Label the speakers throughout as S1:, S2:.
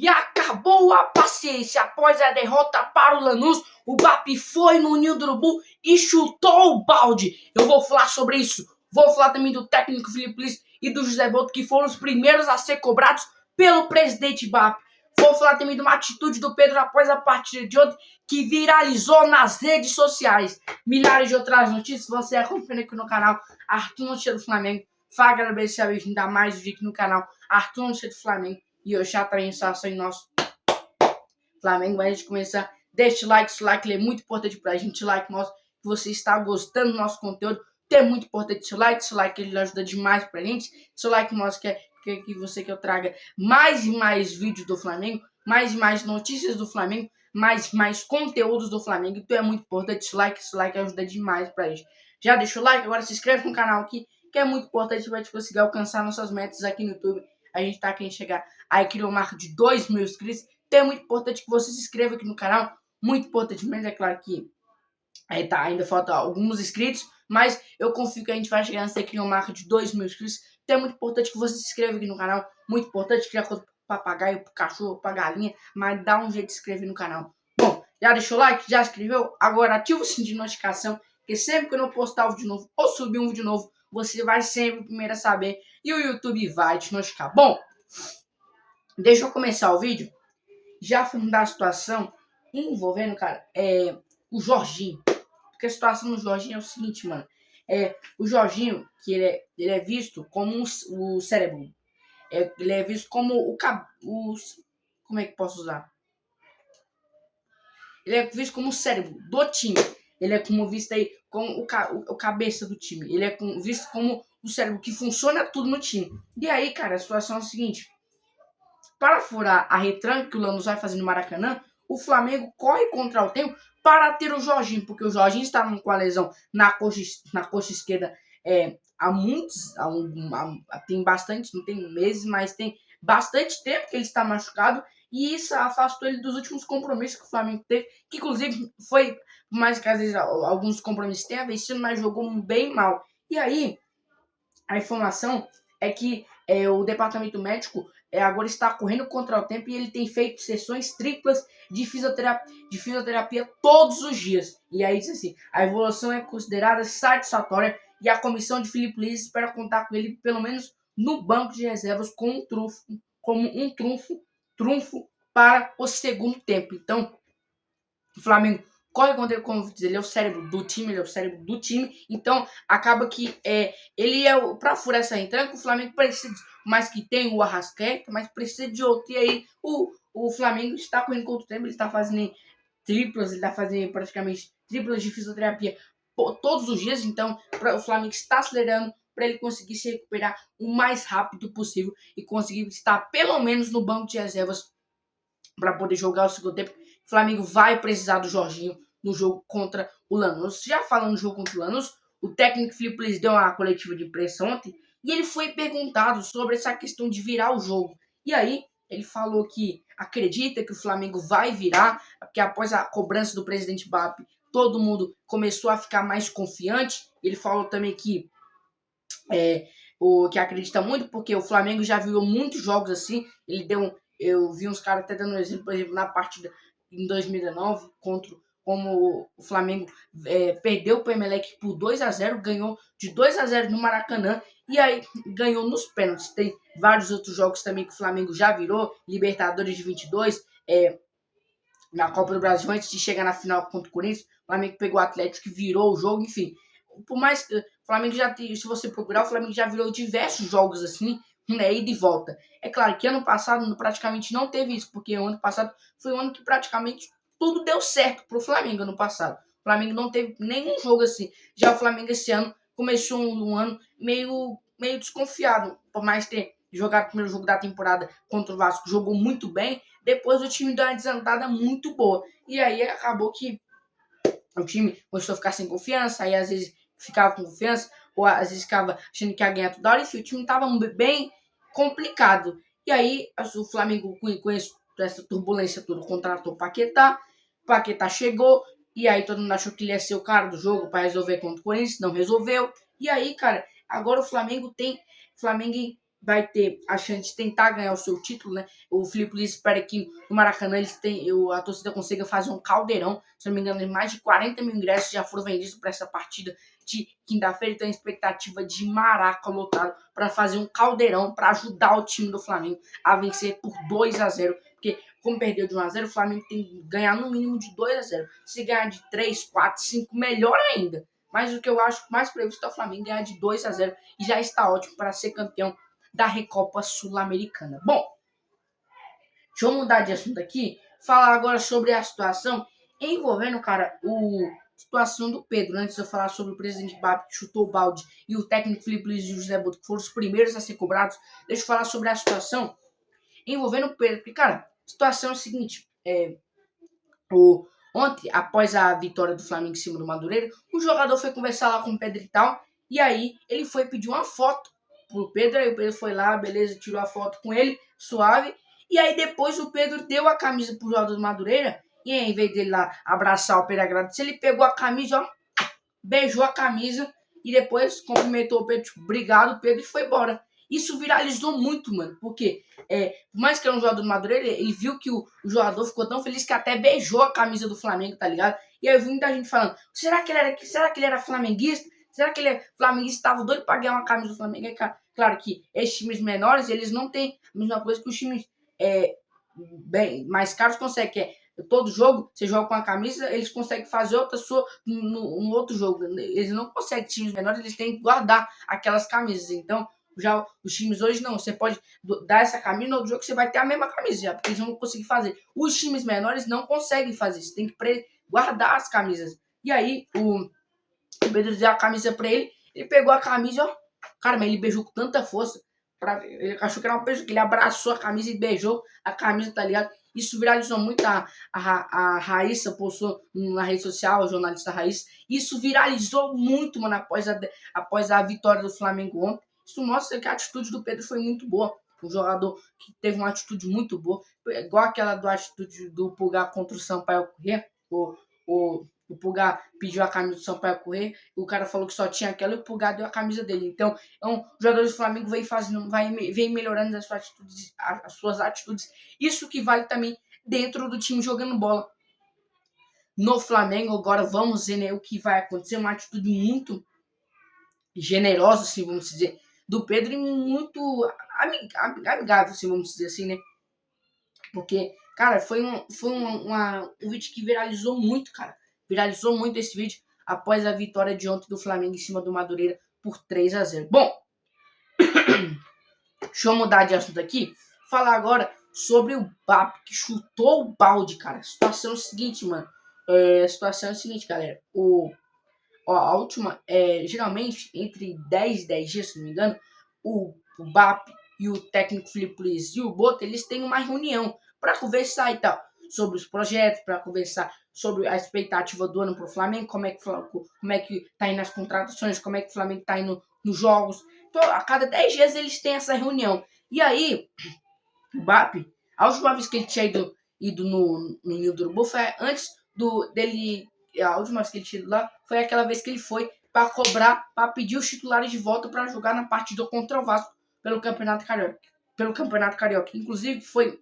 S1: E acabou a paciência. Após a derrota para o Lanús, o BAP foi no Ninho do Urubu e chutou o balde. Eu vou falar sobre isso. Vou falar também do técnico Filipe Luís e do José Boto, que foram os primeiros a ser cobrados pelo presidente BAP. Vou falar também de uma atitude do Pedro após a partida de ontem, que viralizou nas redes sociais. Milhares de outras notícias você acompanha aqui no canal Arthur Notícias do Flamengo. Fala, galera, se a gente dá mais vídeo aqui no canal Arthur Notícias do Flamengo. E eu já trago em nosso Flamengo. Mas antes de começar, deixa o like. Esse like é muito importante pra gente. O like mostra que você está gostando do nosso conteúdo. É muito importante esse like ele ajuda demais pra gente. Seu like mostra que você que eu traga mais e mais vídeos do Flamengo, mais e mais notícias do Flamengo, mais conteúdos do Flamengo. Então é muito importante esse like ajuda demais pra gente. Já deixa o like, agora se inscreve no canal aqui, que é muito importante pra gente conseguir alcançar nossas metas aqui no YouTube. A gente tá querendo chegar aí, criou uma marca de 2.000 inscritos. Então é muito importante que você se inscreva aqui no canal. Muito importante mesmo, é claro que ainda falta alguns inscritos, mas eu confio que a gente vai chegar nessa criar uma marca de 2.000 inscritos. Então é muito importante que você se inscreva aqui no canal. Muito importante criar coisa pro papagaio, pro cachorro, pra galinha, mas dá um jeito de se inscrever no canal. Bom, já deixou o like? Já se inscreveu? Agora ativa o sininho de notificação, que sempre que eu não postar um vídeo novo ou subir um vídeo novo, você vai sempre o primeiro a saber e o YouTube vai te notificar. Bom, deixa eu começar o vídeo já falando da situação envolvendo, cara, o Jorginho. Porque a situação do Jorginho é o seguinte, mano. O Jorginho, que ele é visto como o cérebro. Ele é visto como como é que posso usar? Ele é visto como o cérebro do time. Ele é como visto aí como o cabeça do time. Ele é visto como o cérebro que funciona tudo no time. E aí, cara, a situação é a seguinte. Para furar a retranca que o Lanús vai fazer no Maracanã, o Flamengo corre contra o tempo para ter o Jorginho, porque o Jorginho está com a lesão na coxa esquerda tem bastante, não tem meses, mas tem bastante tempo que ele está machucado, e isso afastou ele dos últimos compromissos que o Flamengo teve, que inclusive foi, por mais que às vezes alguns compromissos tenha vencido, mas jogou bem mal. E aí, a informação é que o departamento médico agora está correndo contra o tempo e ele tem feito sessões triplas de fisioterapia todos os dias. E aí diz assim, a evolução é considerada satisfatória e a comissão de Filipe Luís espera contar com ele pelo menos no banco de reservas como um trunfo para o segundo tempo. Então, o Flamengo corre contra ele, como dizer, ele é o cérebro do time, então acaba que ele para furar essa retranca, o Flamengo precisa, mais que tem o Arrascaeta, mas precisa de outro, e aí o Flamengo está correndo contra o tempo, ele está fazendo triplas, ele está fazendo praticamente triplas de fisioterapia todos os dias, então o Flamengo está acelerando para ele conseguir se recuperar o mais rápido possível e conseguir estar pelo menos no banco de reservas para poder jogar o segundo tempo. O Flamengo vai precisar do Jorginho no jogo contra o Lanús. Já falando do jogo contra o Lanús, o técnico Filipe Luís deu uma coletiva de imprensa ontem e ele foi perguntado sobre essa questão de virar o jogo. E aí, ele falou que acredita que o Flamengo vai virar, porque após a cobrança do presidente BAP, todo mundo começou a ficar mais confiante. Ele falou também que que acredita muito, porque o Flamengo já viu muitos jogos assim. Eu vi uns caras até dando um exemplo, por exemplo, na partida em 2019, como o Flamengo perdeu para o Emelec por 2-0, ganhou de 2-0 no Maracanã, e aí ganhou nos pênaltis. Tem vários outros jogos também que o Flamengo já virou, Libertadores de 22, na Copa do Brasil, antes de chegar na final contra o Corinthians, o Flamengo pegou o Atlético, que virou o jogo, enfim. Por mais que o Flamengo se você procurar, o Flamengo já virou diversos jogos assim, né, ida e volta. É claro que ano passado praticamente não teve isso, porque o ano passado foi um ano que praticamente tudo deu certo pro Flamengo ano passado. O Flamengo não teve nenhum jogo assim. Já o Flamengo esse ano começou um ano meio desconfiado, por mais ter jogado o primeiro jogo da temporada contra o Vasco, jogou muito bem, depois o time deu uma desandada muito boa. E aí acabou que o time começou a ficar sem confiança, aí às vezes ficava com confiança, ou às vezes ficava achando que ia ganhar toda hora, enfim, o time estava bem complicado. E aí o Flamengo, com essa turbulência toda, contratou o Paquetá chegou, e aí todo mundo achou que ele ia ser o cara do jogo para resolver contra o Corinthians, não resolveu. E aí, cara, agora o Flamengo vai ter a chance de tentar ganhar o seu título, né? O Felipe Luiz espera que no Maracanã a torcida consiga fazer um caldeirão. Se não me engano, mais de 40 mil ingressos já foram vendidos para essa partida de quinta-feira. Então, a expectativa de Maraca lotado para fazer um caldeirão para ajudar o time do Flamengo a vencer por 2-0. Porque, como perdeu de 1-0, o Flamengo tem que ganhar no mínimo de 2-0. Se ganhar de 3, 4, 5, melhor ainda. Mas o que eu acho mais previsto é o Flamengo ganhar de 2-0 e já está ótimo para ser campeão da Recopa Sul-Americana. Bom, deixa eu mudar de assunto aqui, falar agora sobre a situação envolvendo, cara, a situação do Pedro. Antes de eu falar sobre o presidente Bap que chutou o balde e o técnico Felipe Luiz e o José Boto, que foram os primeiros a ser cobrados, deixa eu falar sobre a situação envolvendo o Pedro. Porque, cara, a situação é a seguinte, ontem, após a vitória do Flamengo em cima do Madureira, o jogador foi conversar lá com o Pedro e tal, e aí ele foi pedir uma foto pro Pedro, aí o Pedro foi lá, beleza, tirou a foto com ele, suave, e aí depois o Pedro deu a camisa pro jogador do Madureira, e aí, em vez dele lá abraçar o Pedro, agradecer, ele pegou a camisa, ó, beijou a camisa, e depois cumprimentou o Pedro, tipo, obrigado, Pedro, e foi embora. Isso viralizou muito, mano, porque por mais que era um jogador do Madureira, ele viu que o jogador ficou tão feliz que até beijou a camisa do Flamengo, tá ligado? E aí eu vi muita gente falando, será que ele era flamenguista? Será que ele é flamenguista? Tava doido pra ganhar uma camisa do Flamengo? É claro que esses times menores, eles não têm a mesma coisa que os times bem mais caros conseguem, que é todo jogo, você joga com a camisa, eles conseguem fazer outra sua no outro jogo. Eles não conseguem, times menores, eles têm que guardar aquelas camisas. Então, já os times hoje não, você pode dar essa camisa no outro jogo que você vai ter a mesma camisa já, porque eles não vão conseguir fazer. Os times menores não conseguem fazer isso, tem que guardar as camisas. E aí, o Pedro deu a camisa pra ele, ele pegou a camisa, ó, cara, mas ele beijou com tanta força, ele achou que era uma pessoa, que ele abraçou a camisa e beijou a camisa, tá ligado? Isso viralizou muito, a Raíssa postou na rede social, a jornalista Raíssa, isso viralizou muito, mano, após a vitória do Flamengo ontem. Isso mostra que a atitude do Pedro foi muito boa. Um jogador que teve uma atitude muito boa, igual aquela atitude do Pulgar contra o Sampaio Corrêa. O Pulgar pediu a camisa do Sampaio Corrêa, o cara falou que só tinha aquela e o Pulgar deu a camisa dele. Então, o jogador do Flamengo vem melhorando as suas atitudes. Isso que vale também dentro do time jogando bola. No Flamengo, agora vamos ver, né, o que vai acontecer. Uma atitude muito generosa, assim, vamos dizer, do Pedro, e muito amigável, assim, vamos dizer assim, né? Porque, cara, foi um vídeo que viralizou muito, cara. Viralizou muito esse vídeo após a vitória de ontem do Flamengo em cima do Madureira por 3-0. Bom, deixa eu mudar de assunto aqui. Falar agora sobre o Bap que chutou o balde, cara. A situação é o seguinte, mano. A situação é a seguinte, galera. A última, geralmente, entre 10 e 10 dias, se não me engano, o BAP e o técnico Felipe Luiz e o Boto, eles têm uma reunião para conversar e tal, sobre os projetos, para conversar sobre a expectativa do ano para o Flamengo, como é que tá indo as contratações, como é que o Flamengo tá indo nos jogos. Então, a cada 10 dias eles têm essa reunião. E aí, o BAP, a última vez que ele tinha ido no Ninho do Urubu foi antes dele. A última vez que ele tinha ido lá foi aquela vez que ele foi para cobrar, para pedir os titulares de volta para jogar na partida contra o Vasco pelo Campeonato Carioca. Inclusive, foi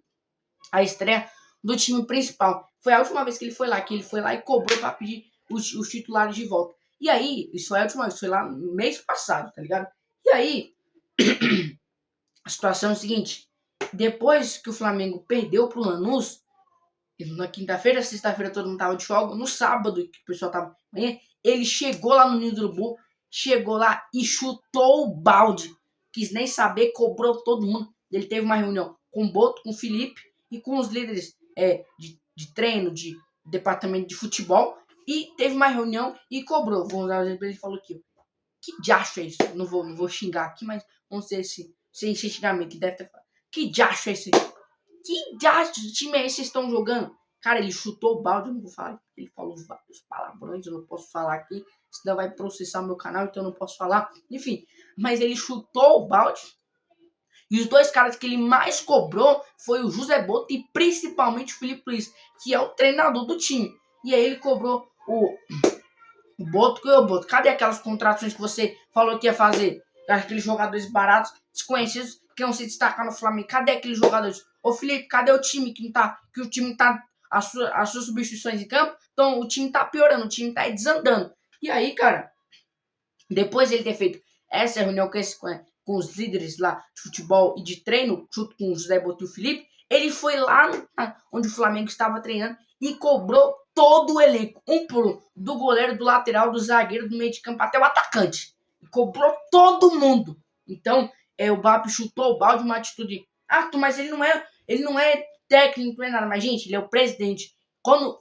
S1: a estreia do time principal. Foi a última vez que ele foi lá e cobrou para pedir os titulares de volta. E aí, isso foi a última vez, foi lá no mês passado, tá ligado? E aí, a situação é o seguinte: depois que o Flamengo perdeu pro Lanús, na quinta-feira, sexta-feira todo mundo tava de folga, no sábado, que o pessoal tava manhã, ele chegou lá no Ninho do Urubu, chegou lá e chutou o balde. Quis nem saber, cobrou todo mundo. Ele teve uma reunião com o Boto, com o Felipe e com os líderes de treino, de departamento de futebol, e teve uma reunião e cobrou. Vamos dar um exemplo, ele falou aqui: que diacho é isso? Não vou xingar aqui, mas vamos ser sem xingamento, que deve ter falado. Que diacho é isso? Que diacho de time é esse que vocês estão jogando? Cara, ele chutou o balde, eu não vou falar. Ele falou vários palavrões, eu não posso falar aqui, senão vai processar meu canal, então eu não posso falar. Enfim, mas ele chutou o balde. E os dois caras que ele mais cobrou foi o José Boto e principalmente o Felipe Luiz, que é o treinador do time. E aí ele cobrou o Boto, que é o Boto. Cadê aquelas contratações que você falou que ia fazer? Aqueles jogadores baratos, desconhecidos, quer se destacar no Flamengo. Cadê aqueles jogadores? Ô Felipe, cadê o time que o time tá as suas substituições em campo? Então o time tá piorando, o time tá aí desandando. E aí, cara, depois de ele ter feito essa reunião com os líderes lá de futebol e de treino, junto com o José Boto e o Felipe, ele foi lá onde o Flamengo estava treinando e cobrou todo o elenco, por um, do goleiro, do lateral, do zagueiro, do meio de campo até o atacante. Cobrou todo mundo. Então, o BAP chutou o balde, uma atitude. Ah, mas ele não é técnico, não é nada. Mas, gente, ele é o presidente. Quando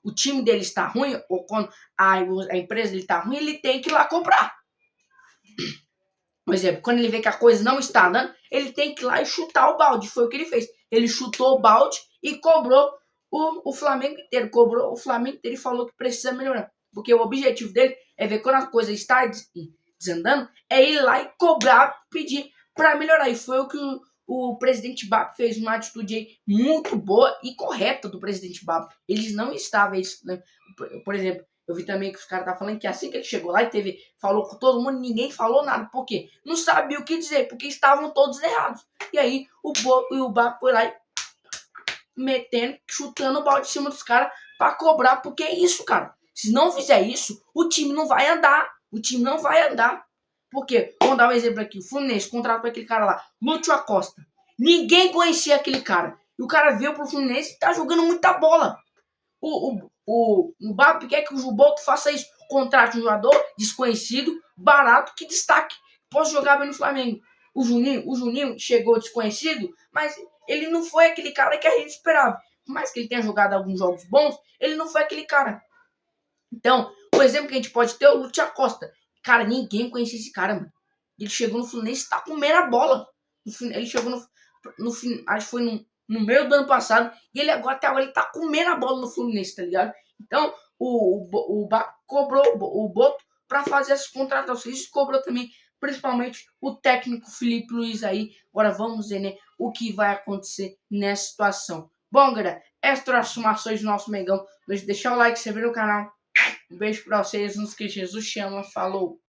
S1: o time dele está ruim, ou quando a empresa dele está ruim, ele tem que ir lá cobrar. Por exemplo, quando ele vê que a coisa não está dando, ele tem que ir lá e chutar o balde. Foi o que ele fez. Ele chutou o balde e cobrou o Flamengo inteiro. Cobrou o Flamengo inteiro e falou que precisa melhorar. Porque o objetivo dele é ver quando a coisa está desandando, é ir lá e cobrar, pedir para melhorar. E foi o que o presidente BAP fez, uma atitude aí muito boa e correta do presidente BAP. Eles não estavam, né? Por exemplo, eu vi também que os caras estavam falando que assim que ele chegou lá e falou com todo mundo, ninguém falou nada. Por quê? Não sabia o que dizer, porque estavam todos errados. E aí o BAP foi lá e metendo, chutando o balde em cima dos caras para cobrar, porque é isso, cara. Se não fizer isso, o time não vai andar. O time não vai andar. Porque, vamos dar um exemplo aqui, o Fluminense contratou aquele cara lá, Lúcio Acosta. Ninguém conhecia aquele cara. E o cara veio pro Fluminense e tá jogando muita bola. O BAP quer que o Juboto faça isso. Contrate um jogador desconhecido, barato, que destaque. Posso jogar bem no Flamengo. O Juninho chegou desconhecido, mas ele não foi aquele cara que a gente esperava. Por mais que ele tenha jogado alguns jogos bons, ele não foi aquele cara. Então, o exemplo que a gente pode ter é o Lúcio Acosta. Cara, ninguém conhecia esse cara, mano. Ele chegou no Fluminense e tá comendo a bola. Ele chegou no acho que foi no meio do ano passado, e ele agora até agora ele tá comendo a bola no Fluminense, tá ligado? Então, o BAC cobrou o Boto para fazer essas contratações, cobrou também, principalmente o técnico Felipe Luiz aí. Agora vamos ver, né, o que vai acontecer nessa situação. Bom, galera, essas transformações do nosso Mengão. Deixa o like, se inscrever no canal. Um beijo pra vocês, nos que Jesus chama. Falou!